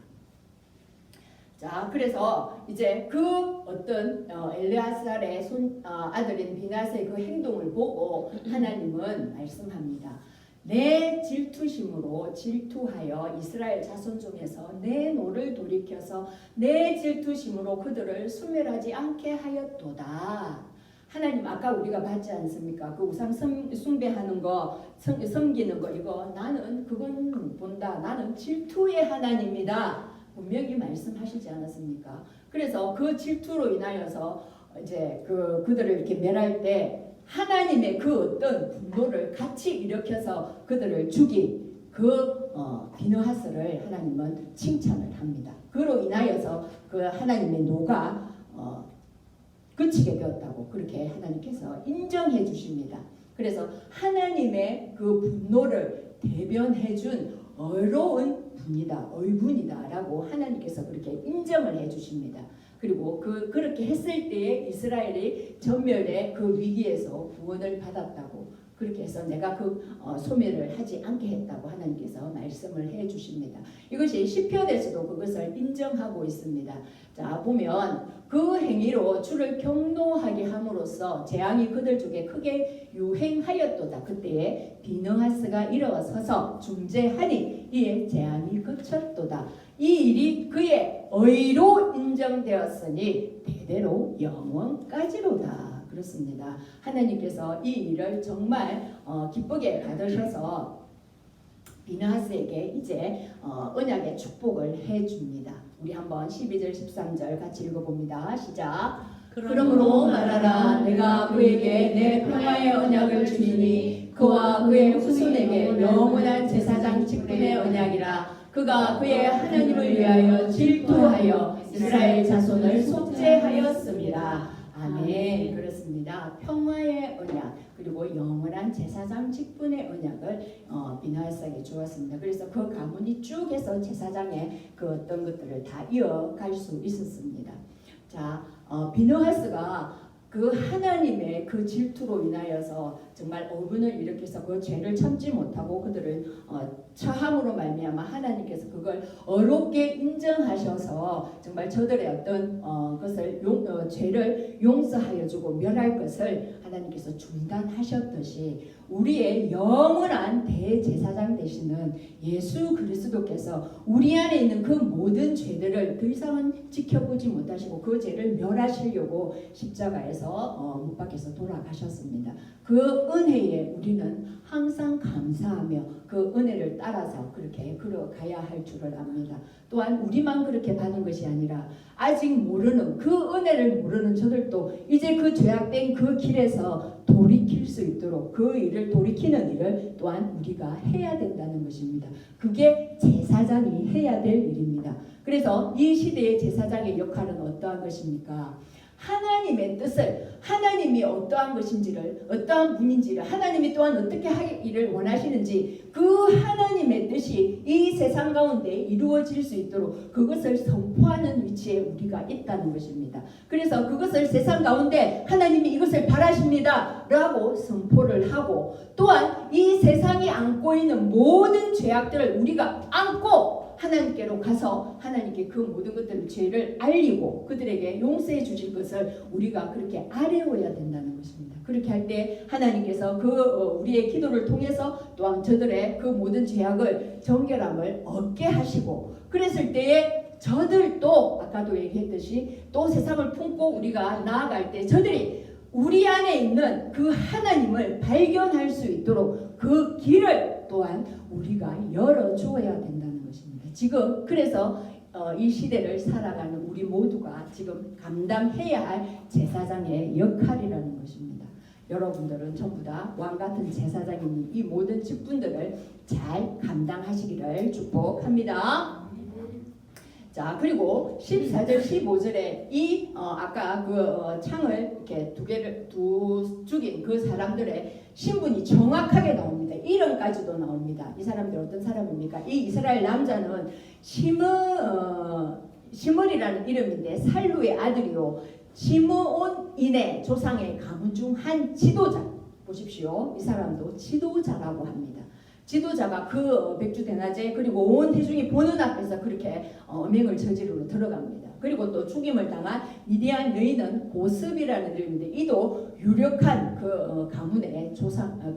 자, 그래서 이제 그 어떤 엘르아살의 아들인 비느하스의 그 행동을 보고 하나님은 말씀합니다. 내 질투심으로 질투하여 이스라엘 자손 중에서 내 노를 돌이켜서 내 질투심으로 그들을 소멸하지 않게 하였도다. 하나님 아까 우리가 봤지 않습니까? 그 우상 숭배하는 거, 섬기는 거 이거 나는 그건 본다. 나는 질투의 하나님이다. 분명히 말씀하시지 않았습니까? 그래서 그 질투로 인하여서 이제 그들을 이렇게 멸할 때 하나님의 그 어떤 분노를 같이 일으켜서 그들을 죽인 그 비느하스를 하나님은 칭찬을 합니다. 그로 인하여서 그 하나님의 노가 그치게 되었다고 그렇게 하나님께서 인정해 주십니다. 그래서 하나님의 그 분노를 대변해 준 어려운 분이다, 의분이다라고 하나님께서 그렇게 인정을 해 주십니다. 그리고 그렇게 했을 때에 이스라엘이 전멸의 그 위기에서 구원을 받았다고 그렇게 해서 내가 그 소멸을 하지 않게 했다고 하나님께서 말씀을 해 주십니다. 이것이 시편에서도 그것을 인정하고 있습니다. 자, 보면 그 행위로 주를 경노하게 함으로써 재앙이 그들 중에 크게 유행하였도다. 그때에 비느하스가 일어서서 중재하니 이에 재앙이 그쳤도다. 이 일이 그의 의로 인정되었으니 대대로 영원까지로다. 그렇습니다. 하나님께서 이 일을 정말 기쁘게 받으셔서 비느하스에게 이제 언약의 축복을 해줍니다. 우리 한번 12절 13절 같이 읽어봅니다. 시작. 그러므로 말하라. 내가 그에게 내 평화의 언약을 주리니 그와 그의 후손에게 영원한 제사장 직분의 언약이라. 그가 그의 하나님을 위하여 질투하여 이스라엘 자손을 속죄하였습니다. 아멘. 그렇습니다. 평화의 언약 그리고 영원한 제사장 직분의 언약을 비느하스에게 주었습니다. 그래서 그 가문이 쭉 해서 제사장의 그 어떤 것들을 다 이어갈 수 있었습니다. 자, 비느하스가 그 하나님의 그 질투로 인하여서 정말 어분을 일으켜서 그 죄를 참지 못하고 그들을 처함으로 말미암아 하나님께서 그걸 어렵게 인정하셔서 정말 저들의 어떤 것을 죄를 용서하여 주고 멸할 것을 하나님께서 중단하셨듯이 우리의 영원한 대제사장 되시는 예수 그리스도께서 우리 안에 있는 그 모든 죄들을 더 이상은 지켜보지 못하시고 그 죄를 멸하시려고 십자가에서 못 박혀서 돌아가셨습니다. 그 은혜에 우리는 항상 감사하며 그 은혜를 따라서 그렇게 걸어가야 할 줄을 압니다. 또한 우리만 그렇게 받은 것이 아니라 아직 모르는 그 은혜를 모르는 저들도 이제 그 죄악된 그 길에서 돌이킬 수 있도록 그 일을 돌이키는 일을 또한 우리가 해야 된다는 것입니다. 그게 제사장이 해야 될 일입니다. 그래서 이 시대의 제사장의 역할은 어떠한 것입니까? 하나님의 뜻을 하나님이 어떠한 것인지를 어떠한 분인지를 하나님이 또한 어떻게 하기를 원하시는지 그 하나님의 뜻이 이 세상 가운데 이루어질 수 있도록 그것을 선포하는 위치에 우리가 있다는 것입니다. 그래서 그것을 세상 가운데 하나님이 이것을 바라십니다 라고 선포를 하고 또한 이 세상이 안고 있는 모든 죄악들을 우리가 안고 하나님께로 가서 하나님께 그 모든 것들 죄를 알리고 그들에게 용서해 주실 것을 우리가 그렇게 아뢰어야 된다는 것입니다. 그렇게 할 때 하나님께서 우리의 기도를 통해서 또한 저들의 그 모든 죄악을 정결함을 얻게 하시고 그랬을 때에 저들도 아까도 얘기했듯이 또 세상을 품고 우리가 나아갈 때 저들이 우리 안에 있는 그 하나님을 발견할 수 있도록 그 길을 또한 우리가 열어주어야 된다는 것입니다. 지금 그래서 이 시대를 살아가는 우리 모두가 지금 감당해야 할 제사장의 역할이라는 것입니다. 여러분들은 전부 다 왕같은 제사장이니 이 모든 직분들을 잘 감당하시기를 축복합니다. 자 그리고 14절 15절에 이 아까 그 창을 이렇게 두 죽인 그 사람들의 신분이 정확하게 나옵니다. 이름까지도 나옵니다. 이 사람들 어떤 사람입니까? 이 이스라엘 남자는 시므이라는 이름인데 살루의 아들이요 시므온인의 조상의 가문 중 한 지도자. 보십시오. 이 사람도 지도자라고 합니다. 지도자가 그 백주대낮에 그리고 온 회중이 보는 앞에서 그렇게 음행을 저지르러 들어갑니다. 그리고 또 죽임을 당한 미디안 여인은 고습이라는 이름인데 이도 유력한 그 가문의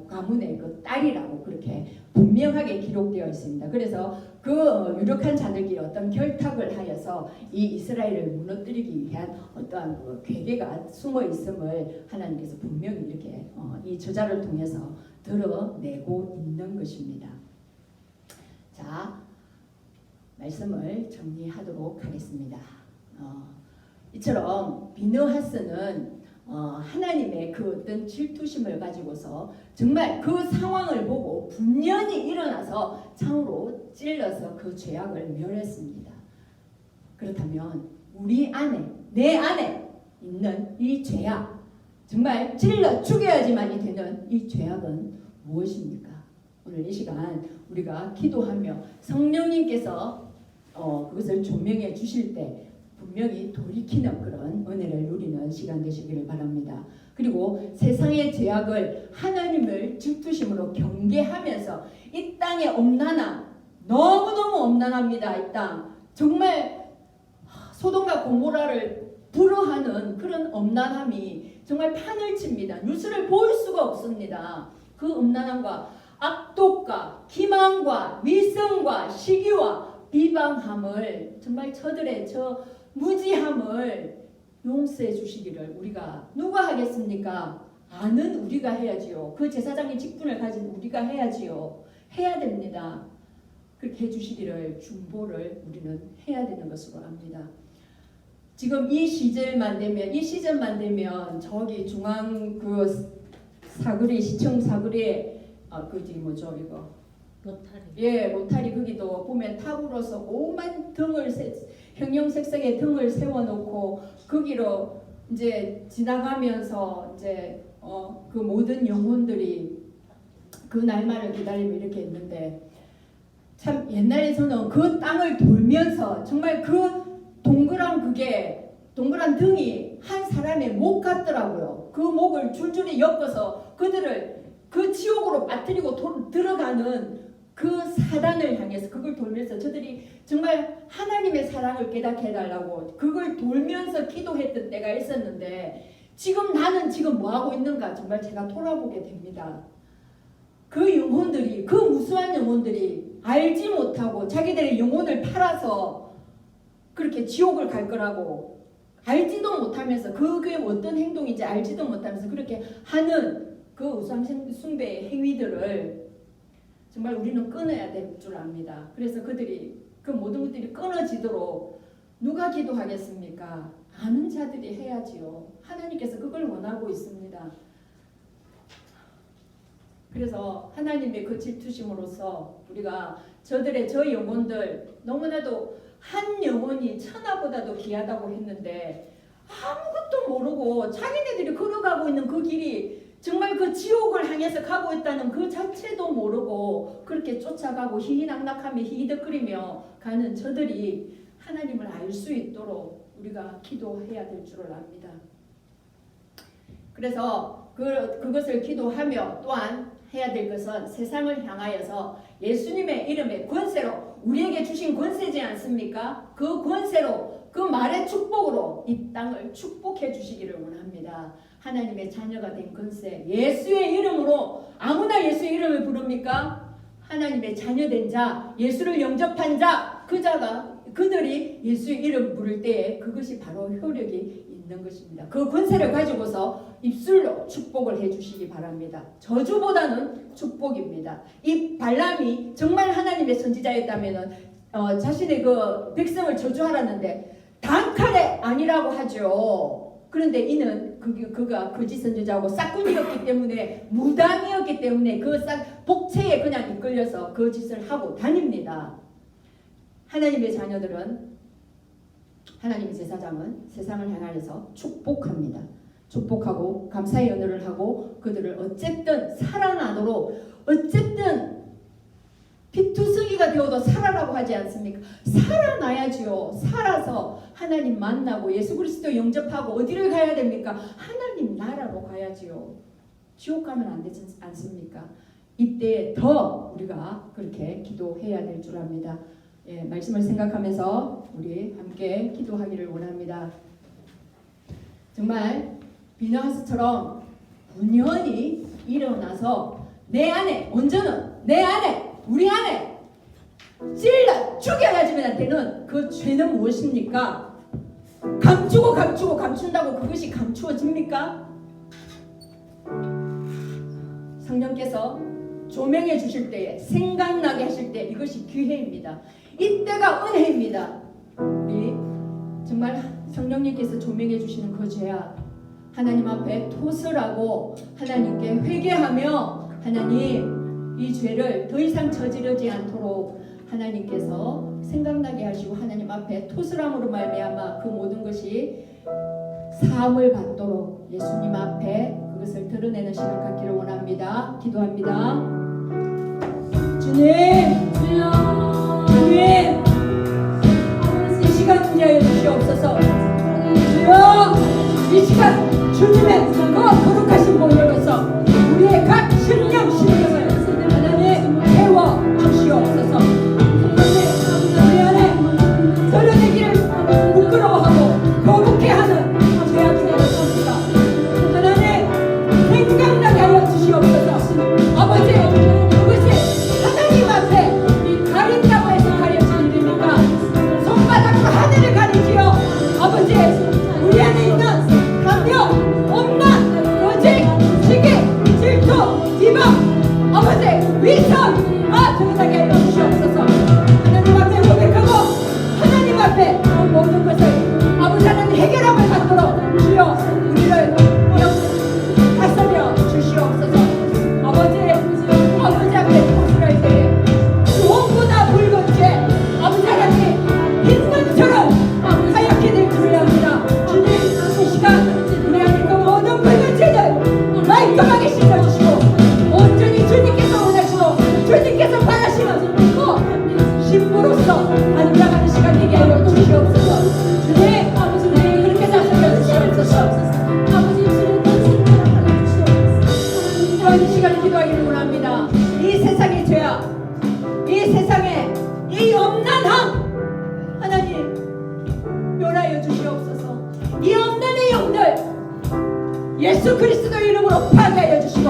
가문의 그 딸이라고 그렇게 분명하게 기록되어 있습니다. 그래서 그 유력한 자들끼리 어떤 결탁을 하여서 이 이스라엘을 무너뜨리기 위한 어떠한 그 괴계가 숨어 있음을 하나님께서 분명히 이렇게 이 저자를 통해서 드러내고 있는 것입니다. 자, 말씀을 정리하도록 하겠습니다. 이처럼 비느하스는 하나님의 그 어떤 질투심을 가지고서 정말 그 상황을 보고 분연히 일어나서 창으로 찔러서 그 죄악을 멸했습니다. 그렇다면 우리 안에 내 안에 있는 이 죄악 정말 찔러 죽여야지만이 되는 이 죄악은 무엇입니까? 오늘 이 시간 우리가 기도하며 성령님께서 그것을 조명해 주실 때 분명히 돌이키는 그런 은혜를 누리는 시간 되시기를 바랍니다. 그리고 세상의 죄악을 하나님을 질투심으로 경계하면서 이 땅의 엄난함 너무너무 엄난합니다. 이 땅 정말 소돔과 고모라를 불허하는 그런 엄난함이 정말 판을 칩니다. 뉴스를 볼 수가 없습니다. 그 엄난함과 악독과 기만과 미성과 시기와 비방함을 정말 저들의 저 무지함을 용서해 주시기를 우리가 누가 하겠습니까? 아는 우리가 해야지요. 그 제사장의 직분을 가진 우리가 해야지요. 해야 됩니다. 그렇게 해주시기를 중보를 우리는 해야 되는 것으로 압니다. 지금 이 시즌만 되면 저기 중앙 그 사거리 시청 사거리에 그지 뭐죠 이거 로타리. 예 로타리 거기도 보면 탑으로서 오만 등을 형형색색의 등을 세워놓고 거기로 이제 지나가면서 이제 그 모든 영혼들이 그 날만을 기다리며 이렇게 있는데 참 옛날에서는 그 땅을 돌면서 정말 그 동그란 그게 동그란 등이 한 사람의 목 같더라고요. 그 목을 줄줄이 엮어서 그들을 그 지옥으로 빠뜨리고 들어가는 그 사단을 향해서 그걸 돌면서 저들이 정말 하나님의 사랑을 깨닫게 해달라고 그걸 돌면서 기도했던 때가 있었는데 지금 나는 지금 뭐하고 있는가 정말 제가 돌아보게 됩니다. 그 영혼들이 그 무수한 영혼들이 알지 못하고 자기들의 영혼을 팔아서 그렇게 지옥을 갈 거라고 알지도 못하면서 그게 어떤 행동인지 알지도 못하면서 그렇게 하는 그 우상 숭배의 행위들을 정말 우리는 끊어야 될 줄 압니다. 그래서 그들이 그 모든 것들이 끊어지도록 누가 기도하겠습니까? 아는 자들이 해야지요. 하나님께서 그걸 원하고 있습니다. 그래서 하나님의 그 질투심으로써 우리가 저 영혼들 너무나도 한 영혼이 천하보다도 귀하다고 했는데 아무것도 모르고 자기네들이 걸어가고 있는 그 길이 정말 그 지옥을 향해서 가고 있다는 그 자체도 모르고 그렇게 쫓아가고 희희낙낙하며 희희덕거리며 가는 저들이 하나님을 알 수 있도록 우리가 기도해야 될 줄을 압니다. 그래서 그것을 기도하며 또한 해야 될 것은 세상을 향하여서 예수님의 이름의 권세로 우리에게 주신 권세지 않습니까? 그 권세로 그 말의 축복으로 이 땅을 축복해 주시기를 원합니다. 하나님의 자녀가 된 권세 예수의 이름으로 아무나 예수의 이름을 부릅니까? 하나님의 자녀된 자 예수를 영접한 자 그들이 예수의 이름 부를 때에 그것이 바로 효력이 있는 것입니다. 그 권세를 가지고서 입술로 축복을 해주시기 바랍니다. 저주보다는 축복입니다. 이 발람이 정말 하나님의 선지자였다면 자신의 그 백성을 저주하라는데 단칼에 아니라고 하죠. 그런데 이는 그가 거짓 선지자고 싹군이었기 때문에 무당이었기 때문에 그 복채에 그냥 이끌려서 그 짓을 하고 다닙니다. 하나님의 자녀들은 하나님의 제사장은 세상을 향하여서 축복합니다. 축복하고 감사의 연호를 하고 그들을 어쨌든 살아나도록 어쨌든 피투성이가 되어도 살아라고 하지 않습니까? 살아나야지요. 살아서 하나님 만나고 예수 그리스도 영접하고 어디를 가야 됩니까? 하나님 나라로 가야지요. 지옥 가면 안 되지 않습니까? 이때 더 우리가 그렇게 기도해야 될 줄 압니다. 예, 말씀을 생각하면서 우리 함께 기도하기를 원합니다. 정말 비너하스처럼 분연히 일어나서 내 안에 온전은 내 안에 우리 안에 찔러 죽여야지만 되는 그 죄는 무엇입니까? 감추고 감춘다고 그것이 감추어집니까? 성령께서 조명해 주실 때에 생각나게 하실 때 이것이 기회입니다. 이때가 은혜입니다. 우리 정말 성령님께서 조명해 주시는 그 죄악 하나님 앞에 토설하고 하나님께 회개하며 하나님 이 죄를 더 이상 저지르지 않도록 하나님께서 생각나게 하시고 하나님 앞에 토설함으로 말미암아 그 모든 것이 사함을 받도록 예수님 앞에 그것을 드러내는 시간 갖기를 원합니다. 기도합니다. 주님, 주님, 이 시간 인하여 주시옵소서. 주여, 이 시간 주님의 그 거룩하신 몸으로서 우리의 각 신령 신령을 하나님 태워 주시옵소서. 우리 안에 드러내기를 부끄러워하고 거북해하는 죄악들을 섭니다. 하나님 생각나게 하여 주시옵소서. 아버지 그것이 하나님 앞에 가린다고 해서 가려지는 일입니까? 손바닥으로 하늘을 가리지요. 아버지 우리 안에 있는 감격, 엄란, 거짓, 시기, 질투, 비방 아버지 위선 드러나게 하여 주시옵소서. 하나님 앞에 고백하고 하나님 앞에 모든 것을 아버지 하나님 해결함을 받도록 주여 우리를 다스려 주시옵소서. 아버지 앞에 고술할 때에 무엇보다 붉은 죄 아버지 하나님 흰눈처럼 하얗게 될 줄을 압니다. 주님 이 시간 우리 안에 그 모든 붉은 죄들 말끔하게 씻어주시고 온전히 주님께서 원하시고 주님께서 바라시는 그 신부로서 반짝하는 시간 되게 하여 주시옵소서. 하여 주시옵소서. 이 없는 영들 예수 그리스도의 이름으로 파괴하여 주시고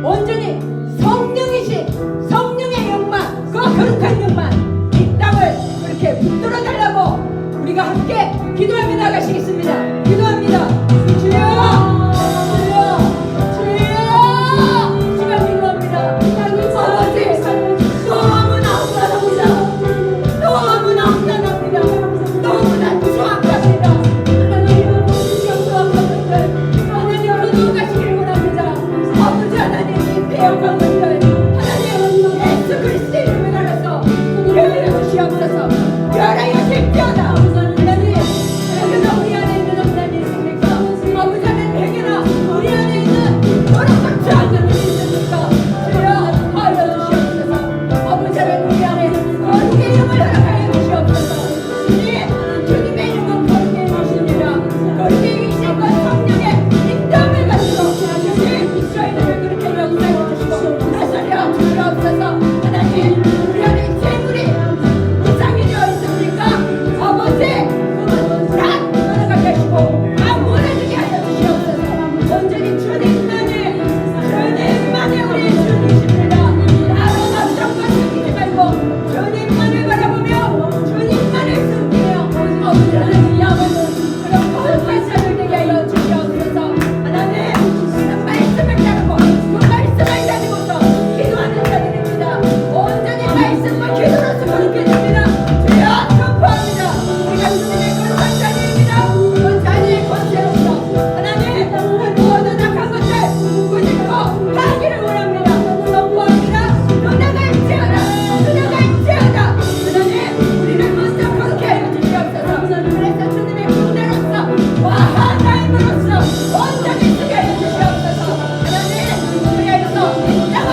온전히 성령이신 성령의 영만 그 거룩한 영만 이 땅을 그렇게 붙들어 달라고 우리가 함께 기도하며 나가시겠습니다. 기도합니다. 주여 주여 기도합니다. 아버지 너무나 험난합니다. 너무나 험난합니다. 너무나 수학합니다. 하나님 수학한 것들 하나님 거두어가시기를 원합니다. 아버지 하나님 이 배역한 것들 하나님 예수 그리스도의 이름을 알아서 멸하여 주시옵소서. 멸하여 주시옵소서. 하나님 회개나 우리 안에 있는 없나니 있습니까? 아버지 하나님 회개나 우리 안에 있는 거룩한 죄악들이 있습니까? 주여 하여 주시옵소서. 아버지 하나님 우리 안에 거룩의 영을 허락하여 주시옵소서. 주님의 이름은 거룩의 이름이십니다. 거룩의 이름과 성령의 인도함을 가지고 주님 저희들을 그렇게 역사해 주시고 다스려 주시옵소서. 하나님 우리 안에 재물이 이상이 되어 있습니까? 아버지 그것은 다 허락하게 하시고 다 무너지게 하여 주시옵소서. 온전히 주님만이 우리 주님이십니다. 다른 어떤 것 숨기지 말고 주님만을 바라보며 주님만을 숨기며 아버지 하나님 양은 그런 거룩한 삶을 되게 하여 주시옵소서. 하나님 그 말씀을 따르고 그 말씀을 가지고서 기도하는 자들입니다. 온전히 말씀과 기도로서 거룩해 됩니다. 주여 선포합니다. 우리가 주님의 거룩한 자녀입니다. 그 자녀의 권세로서 하나님 그 모든 악한 것들 꾸짖고 파기를 원합니다. 선포합니다. 누나가 일체하라 누나가 일체하다. 하나님 우리를 먼저 거룩해 하여 주시옵소서. 그래서 주님의 군대로서 와하나임으로서 온전히 쓰게 하여 주시옵소서. 하나님 그리하여서 이 땅을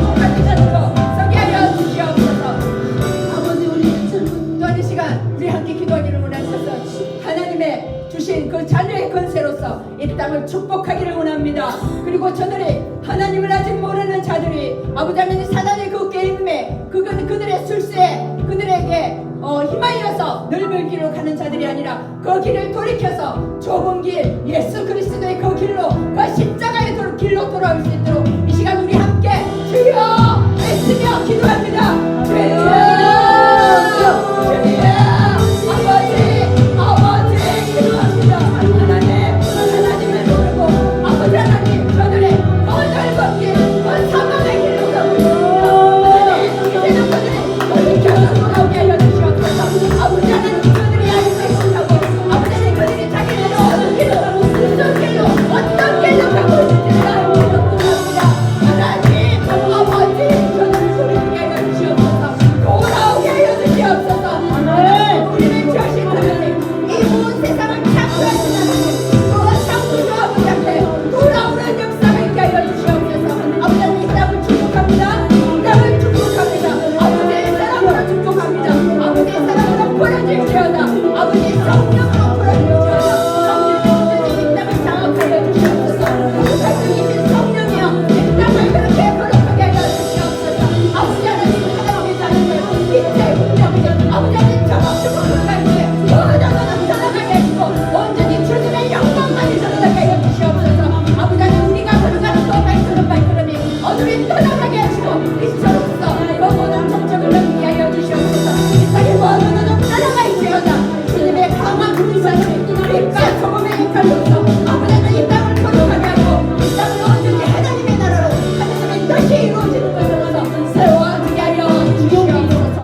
똑같이 찾고 서게 하여 주시옵소서. 아버지 우리 또한 이 시간 우리 함께 기도하기를 원하셔서 하나님의 주신 그 자녀의 권세로서 이 땅을 축복하기를 원합니다. 그리고 저들이 하나님을 아직 모르는 자들이 아버지 하나님 사단의 그 게임에 그들의 술수에 그들에게 휘말려서 넓은 길로 가는 자들이 아니라 그 길을 돌이켜서 좁은 길 예수 그리스도의 그 길로 그 십자가의 길로 돌아올 수 있도록